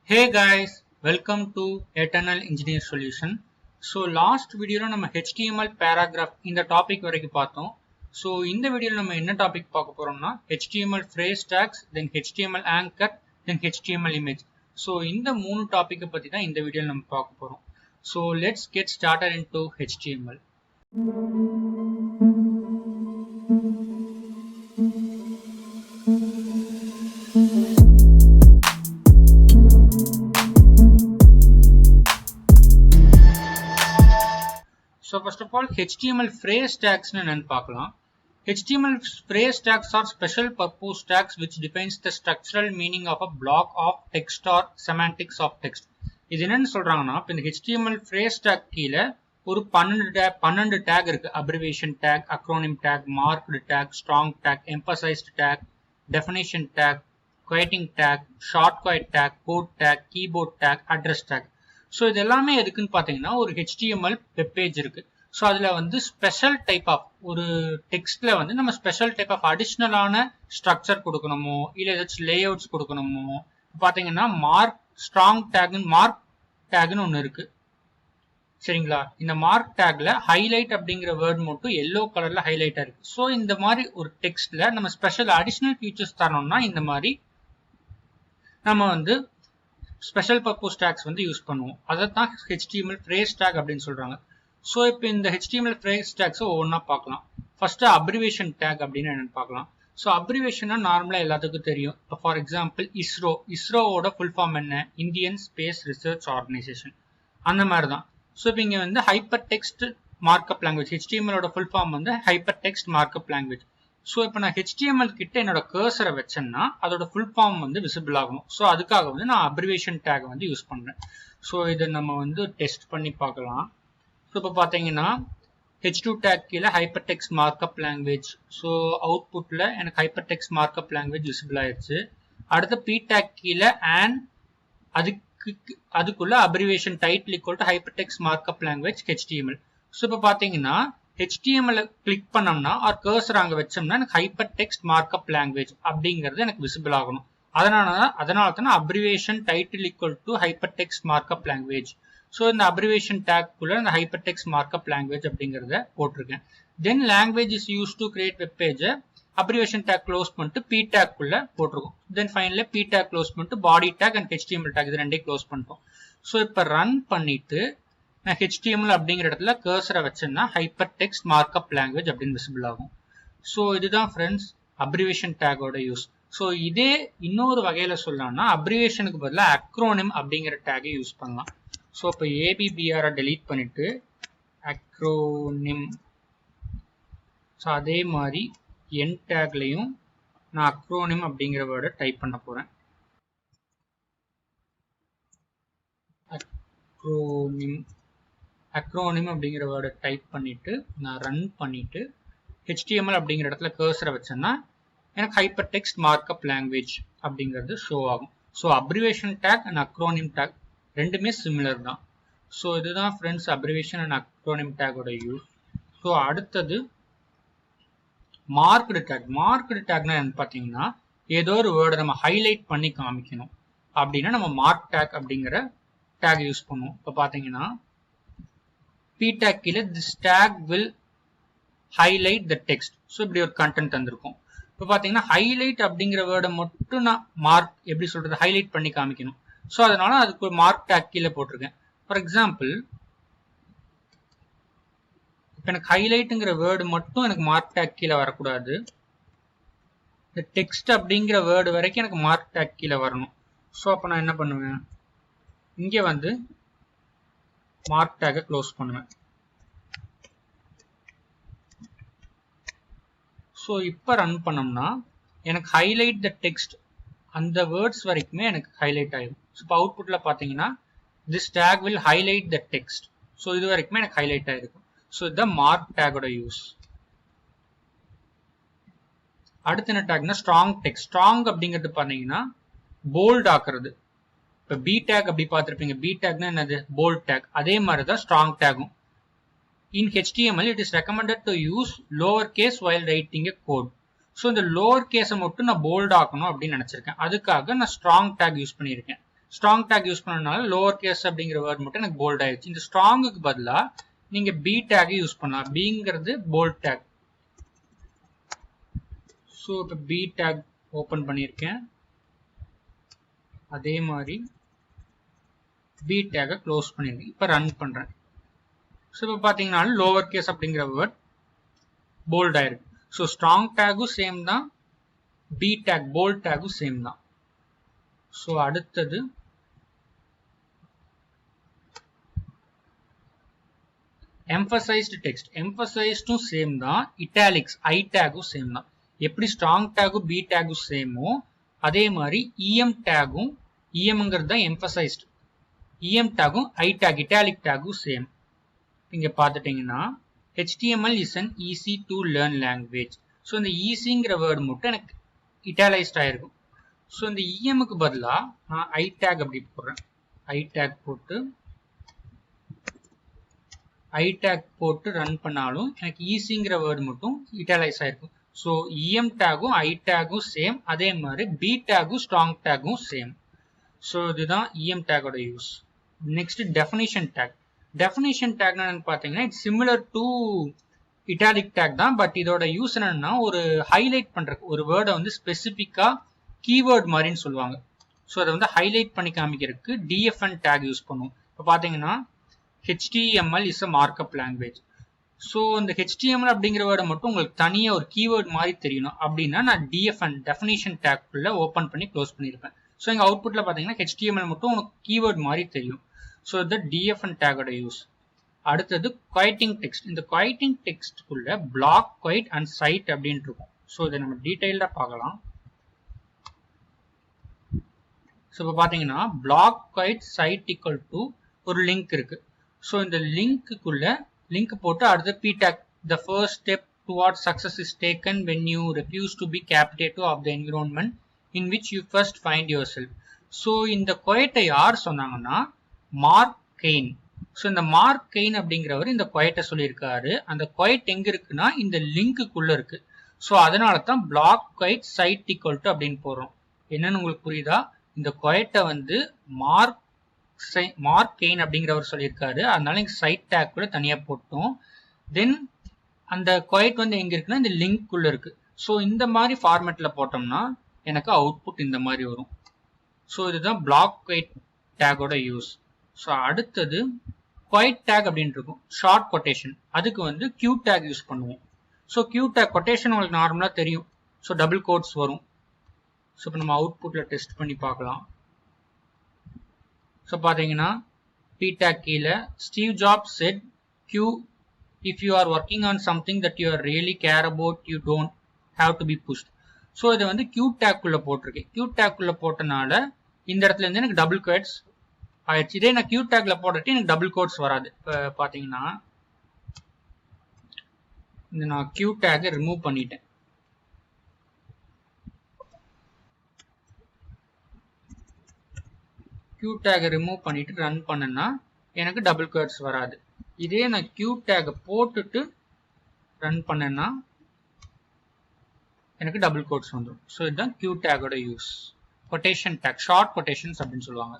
Hey guys, welcome to Eternal Engineer Solution. So last video la நம்ம HTML paragraph இந்த topic வரைக்கும் பார்த்தோம். So இந்த வீடியோல நம்ம என்ன டாபிக் பார்க்க போறோம்னா HTML phrase tags, then HTML anchor, then HTML image. So இந்த மூணு டாபிக்கை பத்தி தான் இந்த வீடியோல நம்ம பார்க்க போறோம். So let's get started into HTML. So first of all, HTML phrase tags என்னன்னு பார்க்கலாம். HTML phrase tags are special purpose tags which defines the structural meaning of a block of text or semantics of text. இது என்னன்னு சொல்றாங்கன்னா இந்த HTML phrase tag கீழே ஒரு 12 tag இருக்கு. abbreviation tag, acronym tag, marked tag, strong tag, emphasized tag, definition tag, quoting tag, shortcut tag, code tag, keyboard tag, address tag. So இது எல்லாமே எதுக்குன்னு பார்த்தீங்கன்னா ஒரு HTML வெப் பேஜ் இருக்கு. ஸோ அதில் வந்து ஸ்பெஷல் டைப் ஆஃப் ஒரு டெக்ஸ்ட்ல வந்து நம்ம ஸ்பெஷல் டைப் ஆஃப் அடிஷ்னலான ஸ்ட்ரக்சர் கொடுக்கணுமோ இல்லை ஏதாச்சும் லே அவுட்ஸ் கொடுக்கணுமோ பார்த்தீங்கன்னா மார்க் டேக்னு ஒன்று இருக்கு. சரிங்களா? இந்த மார்க் டேக்ல ஹைலைட் அப்படிங்கிற வேர்ட் மட்டும் எல்லோ கலர்ல ஹைலைட்டா இருக்கு. ஸோ இந்த மாதிரி ஒரு டெக்ஸ்ட்ல நம்ம ஸ்பெஷல் அடிஷ்னல் ஃபீச்சர்ஸ் தரணும்னா இந்த மாதிரி நம்ம வந்து ஸ்பெஷல் பர்பஸ் டேக்ஸ் வந்து யூஸ் பண்ணுவோம். அதை தான் HTML phrase tag அப்படின்னு சொல்றாங்க. ஸோ இப்போ இந்த HTML phrase tags ஒவ்வொன்றா பார்க்கலாம். ஃபர்ஸ்ட் அப்ரிவேஷன் டேக் அப்படின்னு என்னன்னு பார்க்கலாம். ஸோ அப்ரிவேஷனா நார்மலா எல்லாத்துக்கும் தெரியும். இப்போ ஃபார் எக்ஸாம்பிள் இஸ்ரோவோட ஃபுல் ஃபார்ம் என்ன? Indian space research organisation. அந்த மாதிரி தான். ஸோ இப்போ இங்கே வந்து hypertext markup language, HTML full form வந்து hypertext markup language. So இப்போ நான் HTML கிட்ட என்னோட கர்சரை வச்சேன்னா அதோட ஃபுல் ஃபார்ம் வந்து விசிபிள் ஆகணும். ஸோ அதுக்காக வந்து நான் அப்ரிவேஷன் டேக் வந்து யூஸ் பண்றேன். ஸோ இதை நம்ம வந்து டெஸ்ட் பண்ணி பார்க்கலாம். ஸோ இப்போ பார்த்தீங்கன்னா H2 டேக் கீழே hypertext markup language. So அவுட்புட்ல எனக்கு hypertext markup language visible ஆயிடுச்சு. அடுத்த P டேக் கீழே அண்ட் அதுக்குள்ள abbreviation title equal to hypertext markup language HTML. So இப்போ பார்த்தீங்கன்னா HTML கிளிக் பண்ணோம்னா ஆர் கர்சர் அங்க வச்சோம்னா எனக்கு ஹைப்பர் டெக்ஸ்ட் மார்க்அப் லாங்குவேஜ் அப்படிங்கிறது எனக்கு விசிபிள் ஆகணும். அதனால தான் abbreviation title equal to hypertext markup language. So இந்த அப்ரிவேஷன் டேக்குள்ள இந்த ஹைப்பர் டெக்ஸ்ட் மார்க்அப் லாங்குவேஜ் அப்படிங்கிறத போட்டிருக்கேன். Then language is use to create web பேஜை அப்ரிவேஷன் டேக் க்ளோஸ் பண்ணிட்டு P டேக்குள்ள போட்டிருக்கோம். Then finally P tag close பண்ணிட்டு body tag and HTML tag இது ரெண்டையும் க்ளோஸ் பண்ணிட்டோம். ஸோ இப்போ ரன் பண்ணிட்டு நான் HTML அப்படிங்கிற இடத்துல கர்சரை வச்சேன்னா ஹைப்பர் டெக்ஸ்ட் மார்க்அப் லாங்குவேஜ் அப்படின்னு விசிபிள் ஆகும். ஸோ இதுதான் ஃப்ரெண்ட்ஸ் அப்ரிவேஷன் டேகோட யூஸ். ஸோ இதே இன்னொரு வகையில சொல்லலாம்னா அப்ரிவேஷனுக்கு பதிலாக அக்ரோனிம் அப்படிங்கிற டேகை யூஸ் பண்ணலாம். ஸோ இப்போ ABBR டெலீட் பண்ணிட்டு அக்ரோனிம். ஸோ அதே மாதிரி என் டேக்லையும் நான் அக்ரோனிம் அப்படிங்கிற வேர்டை டைப் பண்ண போறேன். அக்ரோனிம் அப்படிங்கிற வேர்டை டைப் பண்ணிட்டு நான் ரன் பண்ணிட்டு HTML அப்படிங்கிற இடத்துல கர்சரை வச்சேன்னா எனக்கு ஹைப்பர் டெக்ஸ்ட் மார்க்அப் லாங்குவேஜ் அப்படிங்கிறது ஷோ ஆகும். So abbreviation tag and acronym tag ரெண்டுமே சிமிலர் தான். ஸோ இதுதான் ஃப்ரெண்ட்ஸ் அப்ரிவேஷன் அண்ட் அக்ரோனிம் டேக்கோட யூஸ். ஸோ அடுத்தது மார்க்டு டேக். மார்க்டு டேக்னா என்னன்னு பார்த்தீங்கன்னா ஏதோ ஒரு வேர்டை நம்ம ஹைலைட் பண்ணி காமிக்கணும் அப்படின்னா நம்ம மார்க் டேக் அப்படிங்கிற டேக் யூஸ் பண்ணுவோம். இப்போ பார்த்தீங்கன்னா P tag கீழே this tag will highlight the text. So இப்படி ஒரு கண்டென்ட் தந்திருக்கும். இப்போ பார்த்தீங்கன்னா ஹைலைட் அப்படிங்கிற வேர்டை மட்டும் நான் எப்படி சொல்றது ஹைலைட் பண்ணி காமிக்கணும். ஸோ அதனால அதுக்கு ஒரு மார்க் டேக் கீழே போட்டிருக்கேன். ஃபார் எக்ஸாம்பிள் இப்போ எனக்கு ஹைலைட்டுங்கிற வேர்டு மட்டும் எனக்கு மார்க் டேக் கீழே வரக்கூடாது. இந்த டெக்ஸ்ட் அப்படிங்கிற வேர்டு வரைக்கும் எனக்கு மார்க் டேக் கீழே வரணும். ஸோ அப்போ நான் என்ன பண்ணுவேன், இங்கே வந்து மார்க் டேக்கை க்ளோஸ் பண்ணுவேன். ஸோ இப்போ ரன் பண்ணோம்னா எனக்கு ஹைலைட் த டெக்ஸ்ட் அந்த வேர்ட்ஸ் வரைக்குமே எனக்கு ஹைலைட் ஆகும். ஸோ இப்போ அவுட்புட்டில் பார்த்தீங்கன்னா this take will highlight the text. So இது வரைக்குமே எனக்கு ஹைலைட் ஆயிருக்கும். ஸோ இதுதான் மார்க் டேக்கோட யூஸ். அடுத்து என்ன டேக்னா ஸ்ட்ராங் டெக்ஸ்ட். ஸ்ட்ராங் அப்படிங்கிறது பார்த்தீங்கன்னா போல்ட் ஆக்குறது. இப்போ B டேக் அப்படி பார்த்துருப்பீங்க. B டேக்னா என்னது? Bold tag. அதே மாதிரி தான் ஸ்ட்ராங் டேகும். In HTML it is recommended to use lower case while writing a code. So இந்த லோவர் கேஸை மட்டும் நான் போல்ட் ஆக்கணும் அப்படின்னு நினைச்சிருக்கேன். அதுக்காக நான் ஸ்ட்ராங் டேக் யூஸ் பண்ணியிருக்கேன். ஸ்ட்ராங் டேக் யூஸ் பண்ணனால லோவர் கேஸ் அப்படிங்கிற வேர்ட் மட்டும் எனக்கு போல்ட் ஆயிடுச்சு. இந்த ஸ்ட்ராங்குக்கு பதிலா நீங்க பி டேக் யூஸ் பண்ணலாம். பிங்கிறது போல்ட் டேக். ஸோ இப்போ பி டேக் ஓப்பன் பண்ணியிருக்கேன். அதே மாதிரி பி டேக்கை க்ளோஸ் பண்ணியிருக்கேன். இப்போ ரன் பண்றேன். ஸோ இப்போ பார்த்தீங்கன்னா லோவர் கேஸ் அப்படிங்கிற வேர்ட் போல்ட் ஆயிருக்கு. ஸோ ஸ்ட்ராங் டேக்கும் சேம் தான், பி டேக் போல்ட் டேக்கும் சேம் தான். ஸோ அடுத்தது emphasized text. emphasized சேம் தான், italics I டேக்கும் சேம் தான். எப்படி ஸ்ட்ராங் டேக்கும் பி டேக்கும் சேமோ அதே மாதிரி em டேக்கும், emங்கிறது தான் emphasized, em டேக்கும் I டேக் italic டேக்கும் சேம். இங்க பார்த்துட்டீங்கன்னா HTML is an easy to learn language. So இந்த ஈஸிங்கிற வேர்டு மட்டும் எனக்கு இட்டாலைஸ்ட் ஆயிருக்கும். ஸோ இந்த இஎம்க்கு பதிலாக நான் ஐ டேக் அப்படி போடுறேன். ஐ டேக் போட்டு ரன் பண்ணாலும் எனக்கு ஈஸிங்கிற வேர்டு மட்டும் இட்டாலைஸ் ஆயிருக்கும். ஸோ இஎம் டேகும் ஐ டேகும் சேம், அதே மாதிரி பி டேகும் ஸ்ட்ராங் டேகும் சேம். ஸோ இதுதான் இஎம் டேகோட use. Next definition tag. Definition டேக்னா பார்த்தீங்கன்னா it's similar to italic tag தான். பட் இதோட யூஸ் என்னன்னா ஒரு ஹைலைட் பண்றதுக்கு, ஒரு வேர்டை வந்து ஸ்பெசிஃபிக்கா கீவேர்ட் மாதிரின்னு சொல்லுவாங்க. ஸோ அதை வந்து ஹைலைட் பண்ணி காமிக்கிறதுக்கு டிஎஃப்என் டேக் யூஸ் பண்ணுவோம். இப்போ பார்த்தீங்கன்னா HTML is a markup language. So இந்த HTML அப்படிங்கிற வேர்டை மட்டும் உங்களுக்கு தனியாக ஒரு கீவேர்ட் மாதிரி தெரியணும் அப்படின்னா நான் டிஎஃப்என் டெஃபினிஷன் டேக்குள்ள ஓப்பன் பண்ணி க்ளோஸ் பண்ணியிருப்பேன். ஸோ எங்கள் அவுட்புட்டில் பார்த்தீங்கன்னா HTML மட்டும் உங்களுக்கு கீவேர்ட் மாதிரி தெரியும். ஸோ இது டிஎஃப்என் டேகோட யூஸ். அடுத்தது குவைட்டிங் டெக்ஸ்ட். இந்த குவைட்டிங் டெக்ஸ்ட்குள்ள பிளாக், குவைட் அண்ட் சைட் அப்படின்ட்டு இருக்கும். ஸோ இதை நம்ம டீடைல்டாக பார்க்கலாம். ஸோ இப்போ பார்த்தீங்கன்னா block, quote, cite equal to ஒரு லிங்க் இருக்கு. ஸோ இந்த லிங்க்குள்ள லிங்க் போட்டு அடுத்து P tag, the first step towards success is taken when you refuse to be captive of the environment in which you first find yourself. So இந்த குவைட்டை யார் சொன்னாங்கன்னா மார்க் கெயின். ஸோ இந்த Mark Caine அப்படிங்கிறவர் இந்த குவைட்டை சொல்லியிருக்காரு. அந்த quite எங்க இருக்குன்னா இந்த லிங்க்குள்ள இருக்கு. ஸோ அதனால தான் block, quote, cite equal to அப்படின்னு போடுறோம். என்னன்னு உங்களுக்கு புரியுதா? இந்த குவைட்டை வந்து மார்க் கெயின் அப்படிங்கிறவர் சொல்லியிருக்காரு, அதனால இங்க சைட் டேக் கூட தனியாக போட்டோம். தென் அந்த குவைட் வந்து எங்க இருக்குன்னா இந்த லிங்க் உள்ள இருக்கு. ஸோ இந்த மாதிரி ஃபார்மேட்ல போட்டோம்னா எனக்கு அவுட்புட் இந்த மாதிரி வரும். ஸோ இதுதான் பிளாக், குவைட் டேகோட யூஸ். ஸோ அடுத்தது குவைட் டேக் அப்படின்னு இருக்கும், ஷார்ட் கொட்டேஷன். அதுக்கு வந்து கியூ டேக் யூஸ் பண்ணுவோம். ஸோ கியூ டேக் கொட்டேஷன் உங்களுக்கு நார்மலாக தெரியும். ஸோ டபுள் கோட்ஸ் வரும். ஸோ இப்போ நம்ம அவுட்புட்ல டெஸ்ட் பண்ணி பார்க்கலாம். ஸோ பார்த்தீங்கன்னா பி டேக் கீழே Steve Jobs said Q if you are working on something that you are really care about you don't have to be pushed. So இதை வந்து கியூ டேக்குள்ள போட்டிருக்கேன். கியூ டேக்குள்ள போட்டனால இந்த இடத்துல இருந்து எனக்கு டபுள் கோட்ஸ் ஆயிடுச்சு. இதே நான் கியூ டேக்ல போட்டுட்டு எனக்கு டபுள் கோட்ஸ் வராது. இப்போ பார்த்தீங்கன்னா இந்த நான் கியூ டேக்கை ரிமூவ் பண்ணிட்டேன். கியூ டேக்கை ரிமூவ் பண்ணிட்டு ரன் பண்ணேன்னா எனக்கு டபுள் கோட்ஸ் வராது. இதே நான் கியூ டேக்கை போட்டுட்டு ரன் பண்ணேன்னா எனக்கு டபுள் கோட்ஸ் வந்துடும். ஸோ இதுதான் கியூ டேக்கோட யூஸ். கொட்டேஷன் டேக், ஷார்ட் கொட்டேஷன்ஸ் அப்படின்னு சொல்லுவாங்க.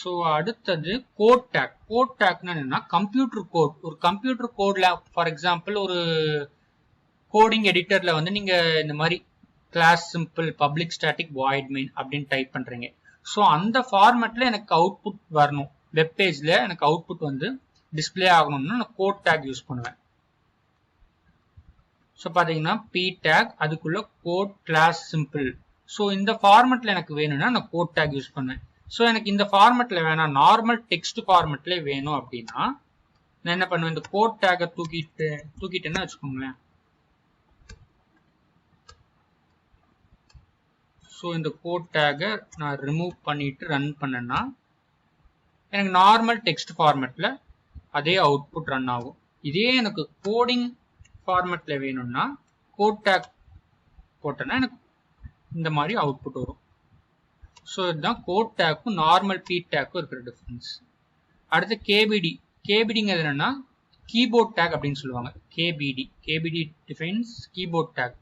ஸோ அடுத்தது கோட் டேக். கோட் டேக்னா என்னன்னா கம்ப்யூட்டர் கோட். ஒரு கம்ப்யூட்டர் கோட்ல ஃபார் எக்ஸாம்பிள் ஒரு கோடிங் எடிட்டர்ல வந்து நீங்க இந்த மாதிரி class simple public static void main அப்படின்னு டைப் பண்றீங்க. ஸோ அந்த ஃபார்மேட்ல எனக்கு அவுட்புட் வரணும். வெப் பேஜ்ல எனக்கு அவுட்புட் வந்து டிஸ்பிளே ஆகணும்னா நான் கோட் டேக் யூஸ் பண்ணுவேன். ஸோ பார்த்தீங்கன்னா பி டேக், அதுக்குள்ள கோட் கிளாஸ் சிம்பிள். ஸோ இந்த ஃபார்மேட்ல எனக்கு வேணும்னா நான் கோட் டேக் யூஸ் பண்ணுவேன். ஸோ எனக்கு இந்த ஃபார்மேட்ல வேணாம், நார்மல் டெக்ஸ்ட் ஃபார்மேட்ல வேணும் அப்படின்னா நான் என்ன பண்ணுவேன், இந்த கோட் டேக்கை தூக்கிட்டேன்னு வச்சுக்கோங்களேன். ஸோ இந்த கோட் டேக்கை நான் ரிமூவ் பண்ணிட்டு ரன் பண்ணேன்னா எனக்கு நார்மல் டெக்ஸ்ட் ஃபார்மேட்ல அதே அவுட்புட் ரன் ஆகும். இதே எனக்கு கோடிங் ஃபார்மேட்ல வேணும்னா கோட் டேக் போட்டேன்னா எனக்கு இந்த மாதிரி அவுட்புட் வரும். ஸோ இதுதான் கோட் டேக்கும் நார்மல் பி டேக்கும் இருக்கிற டிஃபரன்ஸ். அடுத்து கேபிடி. கேபிடிங்கிறது என்னன்னா கீபோர்ட் டேக் அப்படின்னு சொல்லுவாங்க. KBD defines keyboard take.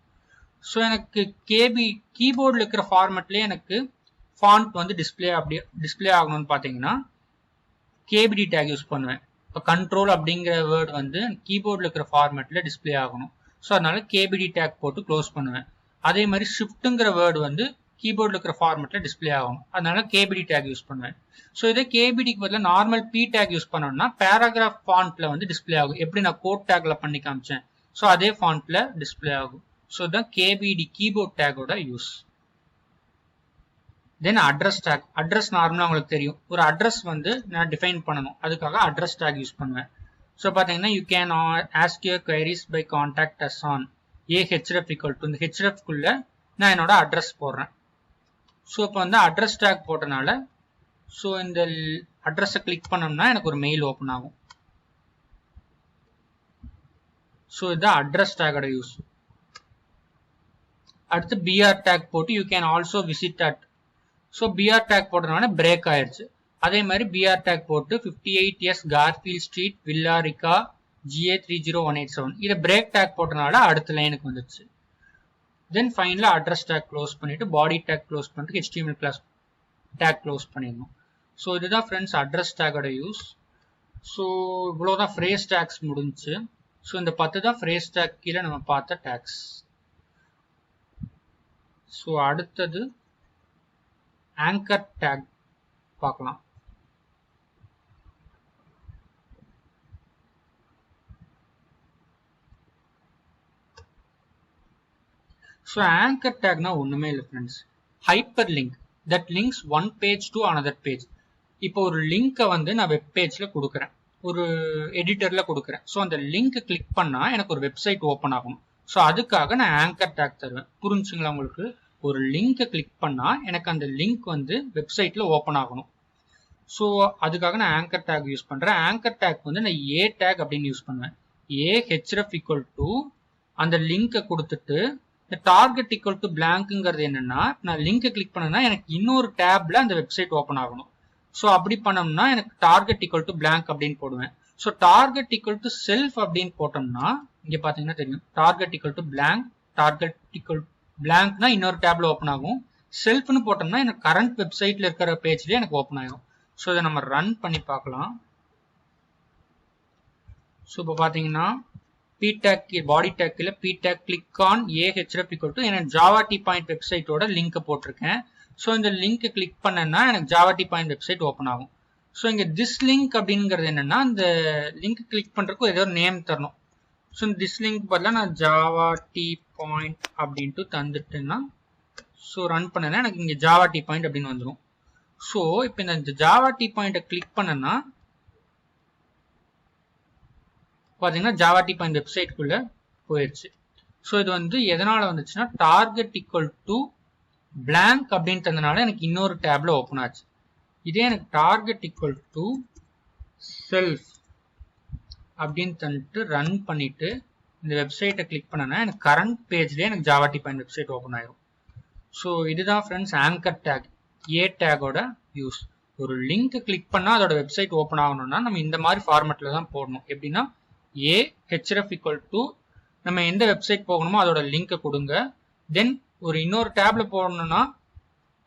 So எனக்கு கீபோர்டில் இருக்கிற ஃபார்மேட்லேயே எனக்கு ஃபாண்ட் வந்து டிஸ்பிளே ஆகணும்னு பார்த்தீங்கன்னா கேபிடி டேக் யூஸ் பண்ணுவேன். இப்போ கண்ட்ரோல் அப்படிங்கிற வேர்ட் வந்து கீபோர்டில் இருக்கிற ஃபார்மேட்டில் டிஸ்பிளே ஆகணும். ஸோ அதனால கேபிடி டேக் போட்டு க்ளோஸ் பண்ணுவேன். அதே மாதிரி ஷிஃப்ட்டுங்கிற வேர்டு வந்து கீபோர்டில் இருக்கிற ஃபார்மேட்டில் டிஸ்பிளே ஆகணும். அதனால கேபிடி டேக் யூஸ் பண்ணுவேன். ஸோ இதே கேபிடிக்கு பதிலாக நார்மல் பி டேக் யூஸ் பண்ணோம்னா பேராகிராஃப் ஃபாண்ட்ல வந்து டிஸ்பிளே ஆகும். எப்படி நான் கோட் டேக்ல பண்ணி காமிச்சேன், ஸோ அதே ஃபாண்ட்ல டிஸ்பிளே ஆகும். ஸோ இதுதான் கேபிடி கீபோர்ட் டேக்கோட use. Then address tag. Address நார்மலாக உங்களுக்கு தெரியும். ஒரு அட்ரஸ் வந்து நான் டிஃபைன் பண்ணணும், அதுக்காக அட்ரஸ் டேக் யூஸ் பண்ணுவேன். ஸோ பார்த்தீங்கன்னா you can ask your queries by contact us on href equal to இந்த hrefக்குள்ள நான் என்னோட அட்ரஸ் போடுறேன். ஸோ இப்போ வந்து அட்ரஸ் டேக் போட்டனால ஸோ இந்த அட்ரஸை கிளிக் பண்ணோம்னா எனக்கு ஒரு மெயில் ஓப்பன் ஆகும். ஸோ இதுதான் அட்ரஸ் டேக்கோட யூஸ். அடுத்து பிஆர் டேக் போட்டு you can also visit at. So BR tag போட்டனால பிரேக் ஆயிடுச்சு. அதே மாதிரி பிஆர் டேக் போட்டு 58S கார்ஃபீல்ட் ஸ்ட்ரீட் வில்லாரிகா GA 30187 இதை பிரேக் டேக் போட்டனால அடுத்த லைனுக்கு வந்துடுச்சு. தென் ஃபைனலா அட்ரஸ் டேக் க்ளோஸ் பண்ணிட்டு பாடி டேக் க்ளோஸ் பண்ணிட்டு HTML கிளாஸ் டேக் க்ளோஸ் பண்ணிடணும். ஸோ இதுதான் ஃப்ரெண்ட்ஸ் அட்ரஸ் டேக்கோட யூஸ். ஸோ இவ்வளோதான் ஃப்ரேஸ் டேக்ஸ் முடிஞ்சு. ஸோ இந்த 10 தான் ஃப்ரேஸ் டேக் கீழே நம்ம பார்த்த டேக்ஸ். ஸோ அடுத்தது ஆங்கர் டேக் பார்க்கலாம். ஸோ ஆங்கர் டேக்னா ஒன்றுமே இல்லை friends, hyper link that links one page to another page. இப்போ ஒரு லிங்கை வந்து நான் வெப் பேஜில் கொடுக்குறேன், ஒரு எடிட்டரில் கொடுக்குறேன். ஸோ அந்த லிங்க் கிளிக் பண்ணால் எனக்கு ஒரு வெப்சைட் ஓப்பன் ஆகணும். ஸோ அதுக்காக நான் ஆங்கர் டேக் தருவேன். புரிஞ்சுங்களா உங்களுக்கு? ஒரு லிங்கை கிளிக் பண்ணால் எனக்கு அந்த லிங்க் வந்து வெப்சைட்டில் ஓப்பன் ஆகணும். ஸோ அதுக்காக நான் ஆங்கர் டேக் யூஸ் பண்ணுறேன். ஆங்கர் டேக் வந்து நான் ஏ டேக் அப்படின்னு யூஸ் பண்ணுவேன். href equal to அந்த லிங்கை கொடுத்துட்டு இந்த டார்கெட் ஈக்குவல் டு பிளாங்க்ங்கிறது என்னன்னா, நான் லிங்கை கிளிக் பண்ணனா எனக்கு இன்னொரு டேப்ல அந்த வெப்சைட் ஓப்பன் ஆகணும். ஸோ அப்படி பண்ணோம்னா எனக்கு டார்கெட் ஈக்குவல் டு பிளாங்க் அப்படின்னு போடுவேன். So target equal to self அப்படின்னு போட்டோம்னா இங்க பாத்தீங்கன்னா தெரியும், target equal to blank, target equal பிளாங்க்னா இன்னொரு டேப்ல ஓப்பன் ஆகும். செல்ஃப்னு போட்டோம்னா எனக்கு கரண்ட் வெப்சைட்ல இருக்கிற பேஜ்லயே எனக்கு ஓப்பன் ஆகும். ஸோ இதை நம்ம ரன் பண்ணி பார்க்கலாம். ஸோ இப்போ பாத்தீங்கன்னா ptag பாடி டேக்ல ptag click on href equal to எனக்கு ஜாவா டி பாயிண்ட் வெப்சைட்டோட லிங்க் போட்டிருக்கேன். ஸோ இந்த லிங்க் கிளிக் பண்ணேன்னா எனக்கு Java D point website open ஆகும். ஸோ இங்க திஸ் லிங்க் அப்படிங்கிறது என்னன்னா, இந்த லிங்க் கிளிக் பண்றதுக்கு ஏதோ ஒரு நேம் தரணும். ஸோ இந்த திஸ் லிங்க் பதிலாக நான் ஜாவா டி பாயிண்ட் அப்படின்ட்டு தந்துட்டேன்னா ஸோ ரன் பண்ணேன்னா எனக்கு இங்க ஜாவா டி பாயிண்ட் அப்படின்னு வந்துடும். ஸோ இப்போ இந்த ஜாவா டி பாயிண்ட்டை கிளிக் பண்ணேன்னா பார்த்தீங்கன்னா ஜாவா டி பாயிண்ட் வெப்சைட்குள்ள போயிடுச்சு. ஸோ இது வந்து எதனால வந்துச்சுன்னா டார்கெட் ஈக்குவல் டு பிளாங்க் அப்படின்னு தந்தனால எனக்கு இன்னொரு டேப்ல ஓப்பன் ஆச்சு. இதே எனக்கு டார்கெட் ஈக்குவல் டு செல்ஃப் அப்படின்னு தந்துட்டு ரன் பண்ணிட்டு இந்த வெப்சைட்டை கிளிக் பண்ணனா எனக்கு கரண்ட் பேஜ்லேயே எனக்கு Java D point website open ஆயிடும். ஸோ இதுதான் ஃப்ரெண்ட்ஸ் ஆங்கர் டேக், ஏ டேகோட யூஸ். ஒரு லிங்க் கிளிக் பண்ணால் அதோட வெப்சைட் ஓப்பன் ஆகணும்னா நம்ம இந்த மாதிரி ஃபார்மேட்டில் தான் போடணும். எப்படின்னா href equal to நம்ம எந்த வெப்சைட் போகணுமோ அதோட லிங்கை கொடுங்க. தென் ஒரு இன்னொரு டேப்ல போடணும்னா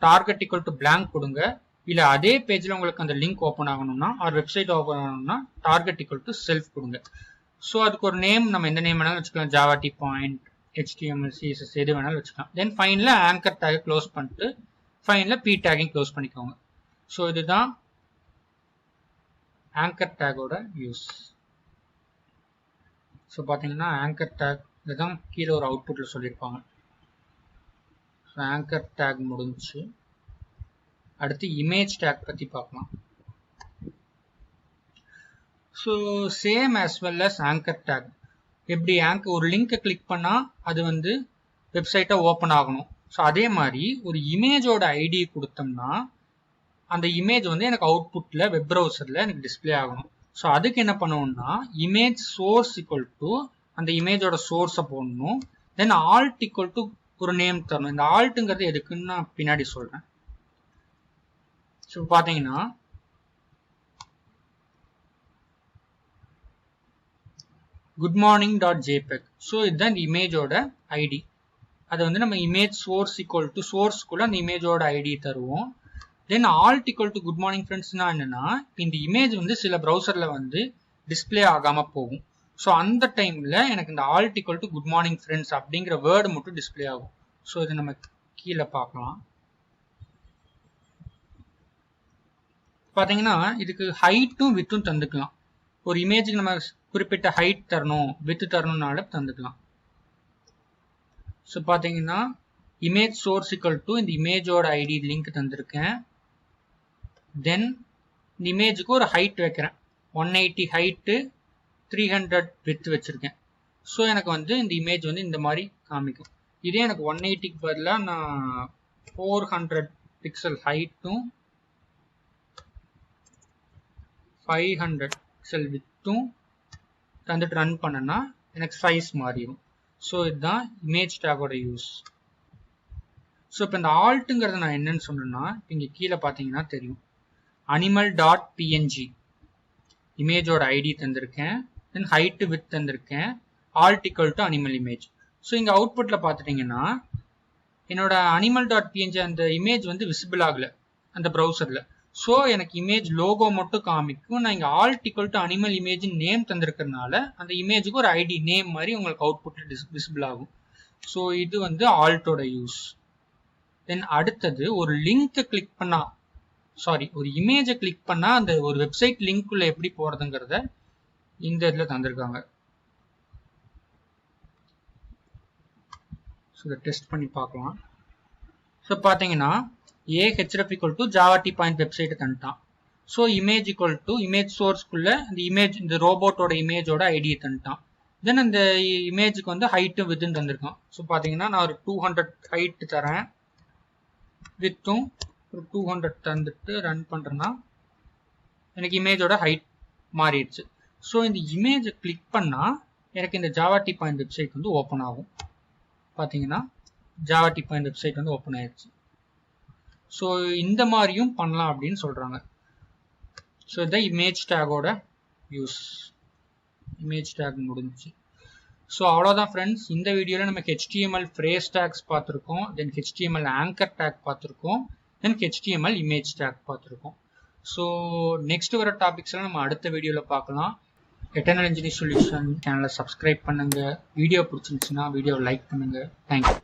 டார்கெட் ஈக்குவல் டு பிளாங்க் கொடுங்க. இல்லை அதே பேஜில் உங்களுக்கு அந்த லிங்க் ஓப்பன் ஆகணும்னா ஒரு வெப்சைட் ஓப்பன் ஆகணும்னா டார்கெட் ஈக்குவல் டு செல்ஃப் கொடுங்க. ஸோ அதுக்கு ஒரு நேம் நம்ம எந்த நேம் வேணாலும் வச்சுக்கலாம், Java D point, HTML, CSS எது வேணாலும் வச்சுக்கலாம். தென் ஃபைனலாக ஆங்கர் டேக் க்ளோஸ் பண்ணிட்டு ஃபைனலாக பி டேக்கிங் க்ளோஸ் பண்ணிக்கோங்க. ஸோ இதுதான் ஆங்கர் டேக்கோட யூஸ். ஸோ பார்த்தீங்கன்னா ஆங்கர் டேக் இதுதான் கீழே ஒரு அவுட்புட்டில் சொல்லியிருப்பாங்க. ஸோ ஆங்கர் டேக் முடிஞ்சு அடுத்து இமேஜ் டேக் பற்றி பார்க்கலாம். So same as well as anchor tag. எப்படி ஒரு லிங்கை கிளிக் பண்ணால் அது வந்து வெப்சைட்டை ஓப்பன் ஆகணும். ஸோ அதே மாதிரி ஒரு இமேஜோட ஐடி கொடுத்தோம்னா அந்த இமேஜ் வந்து எனக்கு அவுட்புட்டில் வெப் ப்ரௌசரில் எனக்கு டிஸ்பிளே ஆகணும். ஸோ அதுக்கு என்ன பண்ணுவோம்னா இமேஜ் சோர்ஸ் ஈக்குவல் டு அந்த இமேஜோட சோர்ஸை போடணும். தென் ஆல்ட் ஈக்குவல் டு ஒரு நேம் தரணும். இந்த ஆல்ட்டுங்கிறது எதுக்குன்னு நான் பின்னாடி சொல்கிறேன். ஸோ பார்த்தீங்கன்னா good morning dot JPEG. So இதுதான் இந்த இமேஜோட ஐடி. அதை வந்து நம்ம இமேஜ் சோர்ஸ் ஈக்குவல் டு சோர்ஸ்க்குள்ள அந்த இமேஜோட ஐடி தருவோம். Then alt equal to good morning ஃப்ரெண்ட்ஸ்னா என்னன்னா, இந்த இமேஜ் வந்து சில ப்ரௌசர்ல வந்து டிஸ்பிளே ஆகாம போகும். ஸோ அந்த டைம்ல எனக்கு இந்த alt equal to good morning friends அப்படிங்கிற வேர்டு மட்டும் டிஸ்பிளே ஆகும். ஸோ இதை நம்ம கீழே பார்க்கலாம். பார்த்தீங்கன்னா இதுக்கு ஹைட்டும் வித்தும் தந்துக்கலாம். ஒரு இமேஜுக்கு நம்ம குறிப்பிட்ட ஹைட் தரணும் வித்து தரணும்னால தந்துக்கலாம். ஸோ பார்த்தீங்கன்னா இமேஜ் சோர்ஸ் ஈக்குவல் டு இந்த இமேஜோட ஐடி லிங்க் தந்திருக்கேன். தென் இந்த இமேஜுக்கு ஒரு ஹைட் வைக்கிறேன். 180 ஹைட்டு 300 வித் வச்சிருக்கேன். ஸோ எனக்கு வந்து இந்த இமேஜ் வந்து இந்த மாதிரி காமிக்கும். இதே எனக்கு 180க்கு பதிலாக நான் 400 பிக்சல் ஹைட்டும் 500 பிக்சல் வித்தும் தந்துட்டு ரன் பண்ணனா எனக்கு சைஸ் மாறிடும். ஸோ இதுதான் இமேஜ் டேகோட யூஸ். ஸோ இப்போ இந்த ஆல்ட்டுங்கிறத நான் என்னன்னு சொன்னேன்னா, இங்கே கீழே பார்த்தீங்கன்னா தெரியும். அனிமல் டாட் பிஎன்ஜி இமேஜோட ஐடி தந்திருக்கேன். தென் ஹைட்டு வித் தந்திருக்கேன். Alt equal to animal image. So இங்கே அவுட்புட்டில் பார்த்துட்டிங்கன்னா என்னோட அனிமல் டாட் பிஎன்ஜி அந்த இமேஜ் வந்து விசிபிள் ஆகலை அந்த ப்ரௌசரில். ஸோ எனக்கு இமேஜ் லோகோ மட்டும் காமிக்கும். நான் இங்கே alt equal to animal image name தந்திருக்கிறதுனால அந்த இமேஜுக்கு ஒரு ஐடி நேம் மாதிரி உங்களுக்கு அவுட்புட்டில் விசிபிள் ஆகும். ஸோ இது வந்து ஆல்ட்டோட யூஸ். தென் அடுத்தது ஒரு லிங்க்கை கிளிக் பண்ணா ஒரு இமேஜை கிளிக் பண்ணா அந்த ஒரு வெப்சைட் லிங்க்குள்ள எப்படி போறதுங்கிறத இந்த இதில் தந்திருக்காங்க. ஸோ இதை டெஸ்ட் பண்ணி பார்க்கலாம். ஸோ பார்த்தீங்கன்னா href equal to Java point வெப்சைட்டை தந்துட்டான். So image equal to image சோர்ஸ்க்குள்ள இந்த இமேஜ் இந்த ரோபோட்டோட இமேஜோட ஐடியை தந்துட்டான். தென் அந்த இமேஜுக்கு வந்து ஹைட்டும் வித்துன்னு தந்திருக்கான். ஸோ பார்த்தீங்கன்னா நான் ஒரு 200 ஹைட் தரேன், வித்தும் ஒரு 200 தந்துட்டு ரன் பண்ணுறேன்னா எனக்கு இமேஜோட ஹைட் மாறிடுச்சு. ஸோ இந்த இமேஜை கிளிக் பண்ணால் எனக்கு இந்த ஜாவா பாயிண்ட் வெப்சைட் வந்து ஓப்பன் ஆகும். பார்த்தீங்கன்னா ஜாவா பாயிண்ட் வெப்சைட் வந்து ஓப்பன் ஆயிடுச்சு. ஸோ இந்த மாதிரியும் பண்ணலாம் அப்படின்னு சொல்கிறாங்க. ஸோ இதான் இமேஜ் டேகோட யூஸ். இமேஜ் டேக் முடிஞ்சிச்சு. ஸோ அவ்வளோதான் ஃப்ரெண்ட்ஸ். இந்த வீடியோவில் நம்ம HTML ஃப்ரேஸ் டேக்ஸ் பார்த்துருக்கோம். தென் HTML ஆங்கர் டேக் பார்த்துருக்கோம். தென் HTML இமேஜ் டேக் பார்த்துருக்கோம். ஸோ நெக்ஸ்ட் வர டாபிக்ஸ்லாம் நம்ம அடுத்த வீடியோவில் பார்க்கலாம். எட்டர்னல் இன்ஜினியரிங் சொல்யூஷன் சேனலை சப்ஸ்கிரைப் பண்ணுங்கள். வீடியோ பிடிச்சிருந்துச்சுன்னா வீடியோ லைக் பண்ணுங்கள். தேங்க்யூ.